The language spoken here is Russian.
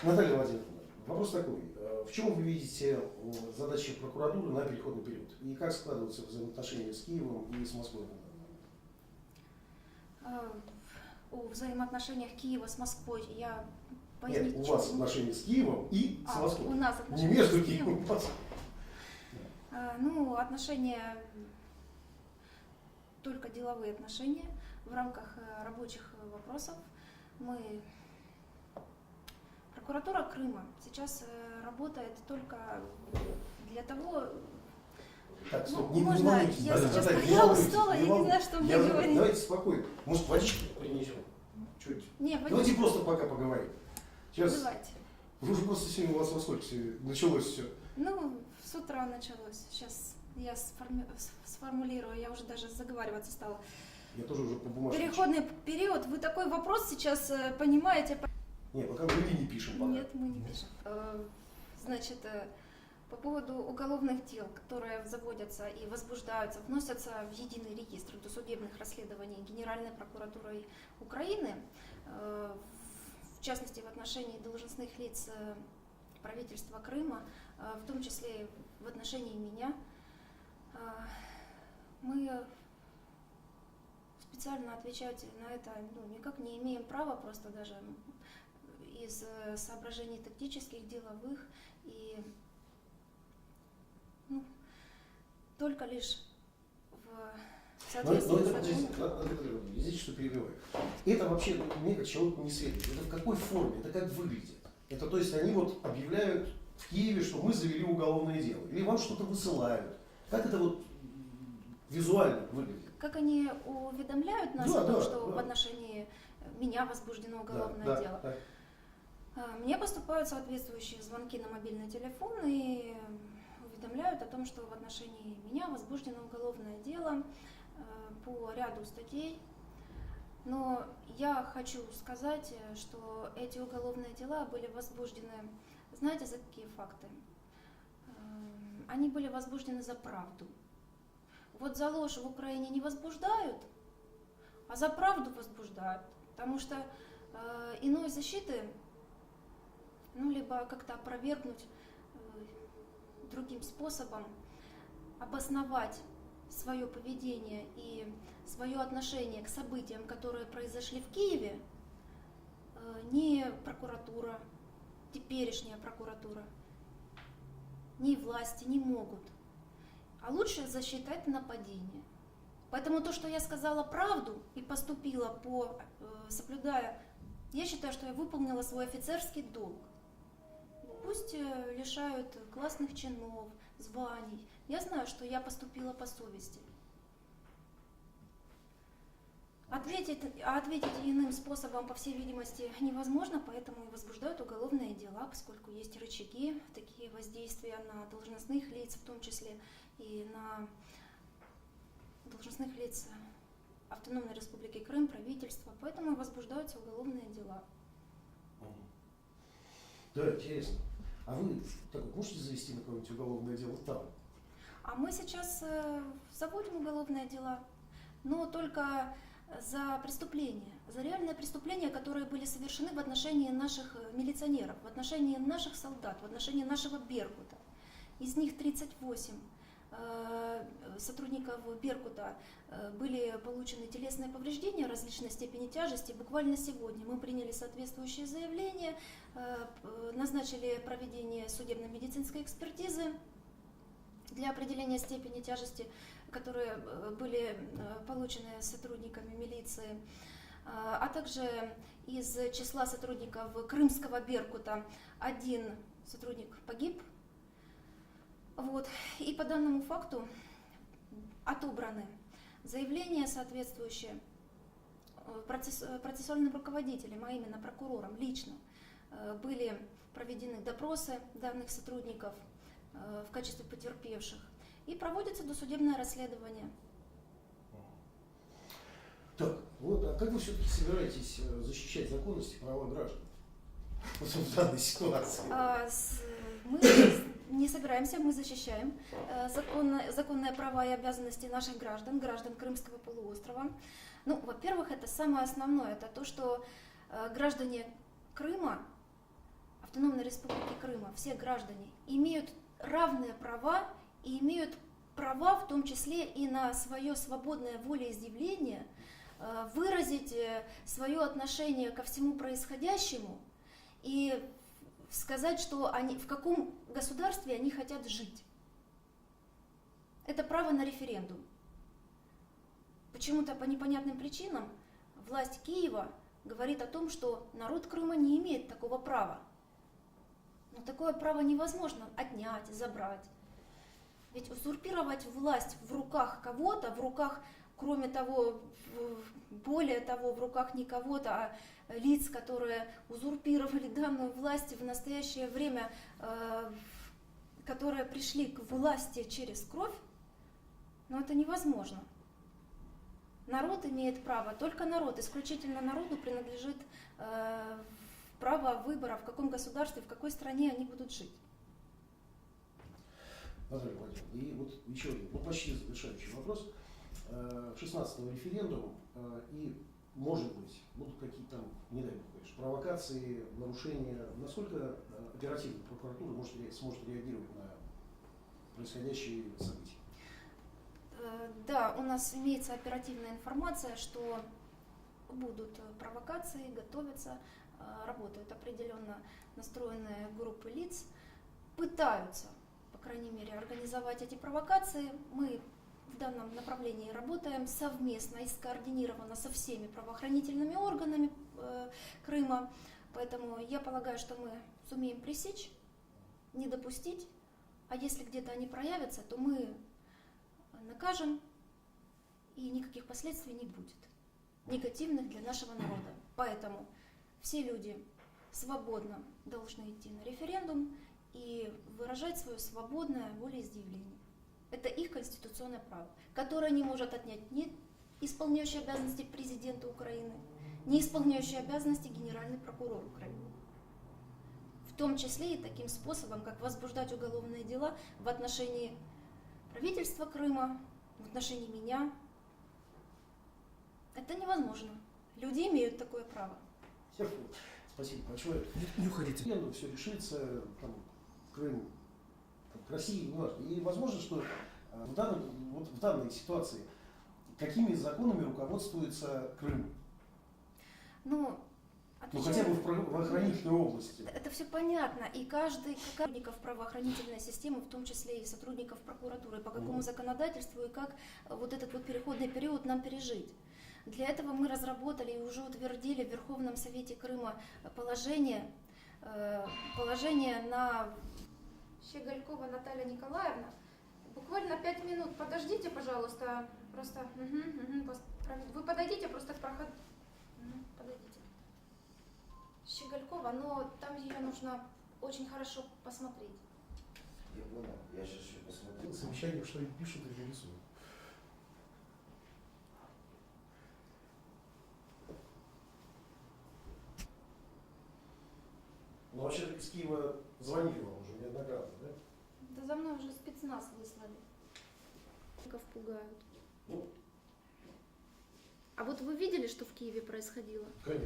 Наталья Владимировна, вопрос такой. В чем вы видите задачи прокуратуры на переходный период? И как складываются взаимоотношения с Киевом и с Москвой? О взаимоотношениях Киева с Москвой я пояснить. Нет, у вас отношения с Киевом и с Москвой. У нас отношения не между Киевом и Москвой. Ну, отношения, только деловые отношения в рамках рабочих вопросов. Прокуратура Крыма сейчас работает только для того. Так, стоп, ну, можно, я сейчас устала, я не знаю, что мне говорить. Давайте спокойно. Может, водички принесем? Чуть. Давайте просто пока поговорим. Сейчас. Давайте. Вы уже просто сегодня у вас во сколько началось все? Ну, с утра началось. Сейчас я сформулирую, я уже даже заговариваться стала. Я тоже уже по бумажке. Переходный период. Вы такой вопрос сейчас понимаете? Нет, пока мы не пишем. Пока. Нет, мы не пишем. Значит, по поводу уголовных дел, которые заводятся и возбуждаются, вносятся в единый регистр досудебных расследований Генеральной прокуратурой Украины, в частности в отношении должностных лиц правительства Крыма, в том числе и в отношении меня, мы специально отвечать на это никак не имеем права, просто даже из соображений тактических, деловых, и только лишь в соответствии с законом. Здесь что перебиваю. Это вообще мне как человеку не светит. Это в какой форме, это как выглядит? Это то есть они вот объявляют в Киеве, что мы завели уголовное дело, или вам что-то высылают? Как это вот визуально выглядит? Как они уведомляют нас о том, что в отношении меня возбуждено уголовное дело? Мне поступают соответствующие звонки на мобильный телефон и уведомляют о том, что в отношении меня возбуждено уголовное дело по ряду статей. Но я хочу сказать, что эти уголовные дела были возбуждены, знаете, за какие факты? Они были возбуждены за правду. Вот за ложь в Украине не возбуждают, а за правду возбуждают. Потому что иной защиты, либо как-то опровергнуть другим способом, обосновать свое поведение и свое отношение к событиям, которые произошли в Киеве, ни прокуратура, теперешняя прокуратура, ни власти не могут. А лучше засчитать нападение. Поэтому то, что я сказала правду и поступила соблюдая, я считаю, что я выполнила свой офицерский долг. Пусть лишают классных чинов, званий. Я знаю, что я поступила по совести. Ответить иным способом, по всей видимости, невозможно, поэтому и возбуждают уголовные дела, поскольку есть рычаги, такие воздействия на должностных лиц, в том числе и на должностных лиц Автономной Республики Крым, правительства, поэтому и возбуждаются уголовные дела. Да, интересно. А вы можете завести на какое-нибудь уголовное дело там? А мы сейчас заводим уголовные дела, но только за преступления, за реальные преступления, которые были совершены в отношении наших милиционеров, в отношении наших солдат, в отношении нашего Беркута. Из них 38 сотрудников Беркута были получены телесные повреждения различной степени тяжести. Буквально сегодня мы приняли соответствующее заявление, назначили проведение судебно-медицинской экспертизы для определения степени тяжести, которые были получены сотрудниками милиции, а также из числа сотрудников крымского Беркута один сотрудник погиб. Вот. И по данному факту отобраны заявления соответствующие процессуальным руководителем, а именно прокурором лично. Были проведены допросы данных сотрудников в качестве потерпевших. И проводится досудебное расследование. Так, вот, а как вы все-таки собираетесь защищать законность и права граждан в данной ситуации? Мы не собираемся, мы защищаем законные права и обязанности наших граждан Крымского полуострова. Во-первых, это самое основное, это то, что граждане Крыма Автономной Республики Крыма, все граждане, имеют равные права и имеют права, в том числе и на свое свободное волеизъявление, выразить свое отношение ко всему происходящему и сказать, что они, в каком государстве они хотят жить. Это право на референдум. Почему-то по непонятным причинам власть Киева говорит о том, что народ Крыма не имеет такого права. Но такое право невозможно отнять, забрать. Ведь узурпировать власть в руках кого-то, в руках, кроме того, более того, в руках не кого-то, а лиц, которые узурпировали данную власть в настоящее время, которые пришли к власти через кровь, но это невозможно. Народ имеет право, только народ, исключительно народу принадлежит право выбора, в каком государстве, в какой стране они будут жить. Наталья Владимировна, и вот еще один, почти завершающий вопрос. 16-го референдум, и, может быть, будут какие-то там, не дай бог, конечно, провокации, нарушения. Насколько оперативно прокуратура сможет реагировать на происходящие события? Да, у нас имеется оперативная информация, что будут провокации, готовятся, работают определенно настроенные группы лиц, пытаются, по крайней мере, организовать эти провокации. Мы в данном направлении работаем совместно и скоординированно со всеми правоохранительными органами Крыма, поэтому я полагаю, что мы сумеем пресечь, не допустить, а если где-то они проявятся, то мы накажем, и никаких последствий не будет, негативных для нашего народа. Поэтому все люди свободно должны идти на референдум и выражать свое свободное волеизъявление. Это их конституционное право, которое не может отнять ни исполняющий обязанности президента Украины, ни исполняющий обязанности генеральный прокурор Украины. В том числе и таким способом, как возбуждать уголовные дела в отношении правительства Крыма, в отношении меня. Это невозможно. Люди имеют такое право. Спасибо большое. Не уходите. Все решится, там, Крым, к России, не важно. И возможно, что в данной ситуации какими законами руководствуется Крым? Ну, хотя бы в правоохранительной области. Это все понятно. И каждый сотрудников правоохранительной системы, в том числе и сотрудников прокуратуры, по какому законодательству и как вот этот вот переходный период нам пережить. Для этого мы разработали и уже утвердили в Верховном Совете Крыма положение на Щеголькова Наталья Николаевна. Буквально 5 минут. Подождите, пожалуйста. Просто. Вы подойдите просто к проходу. Подойдите. Щеголькова, но там ее нужно очень хорошо посмотреть. Я понял, я сейчас еще посмотрел. Замечание, что им пишут или рисуют. Ну, вообще из Киева звонили вам уже неоднократно, да? Да за мной уже спецназ выслали. Пугают. Ну, А вот вы видели, что в Киеве происходило? конечно.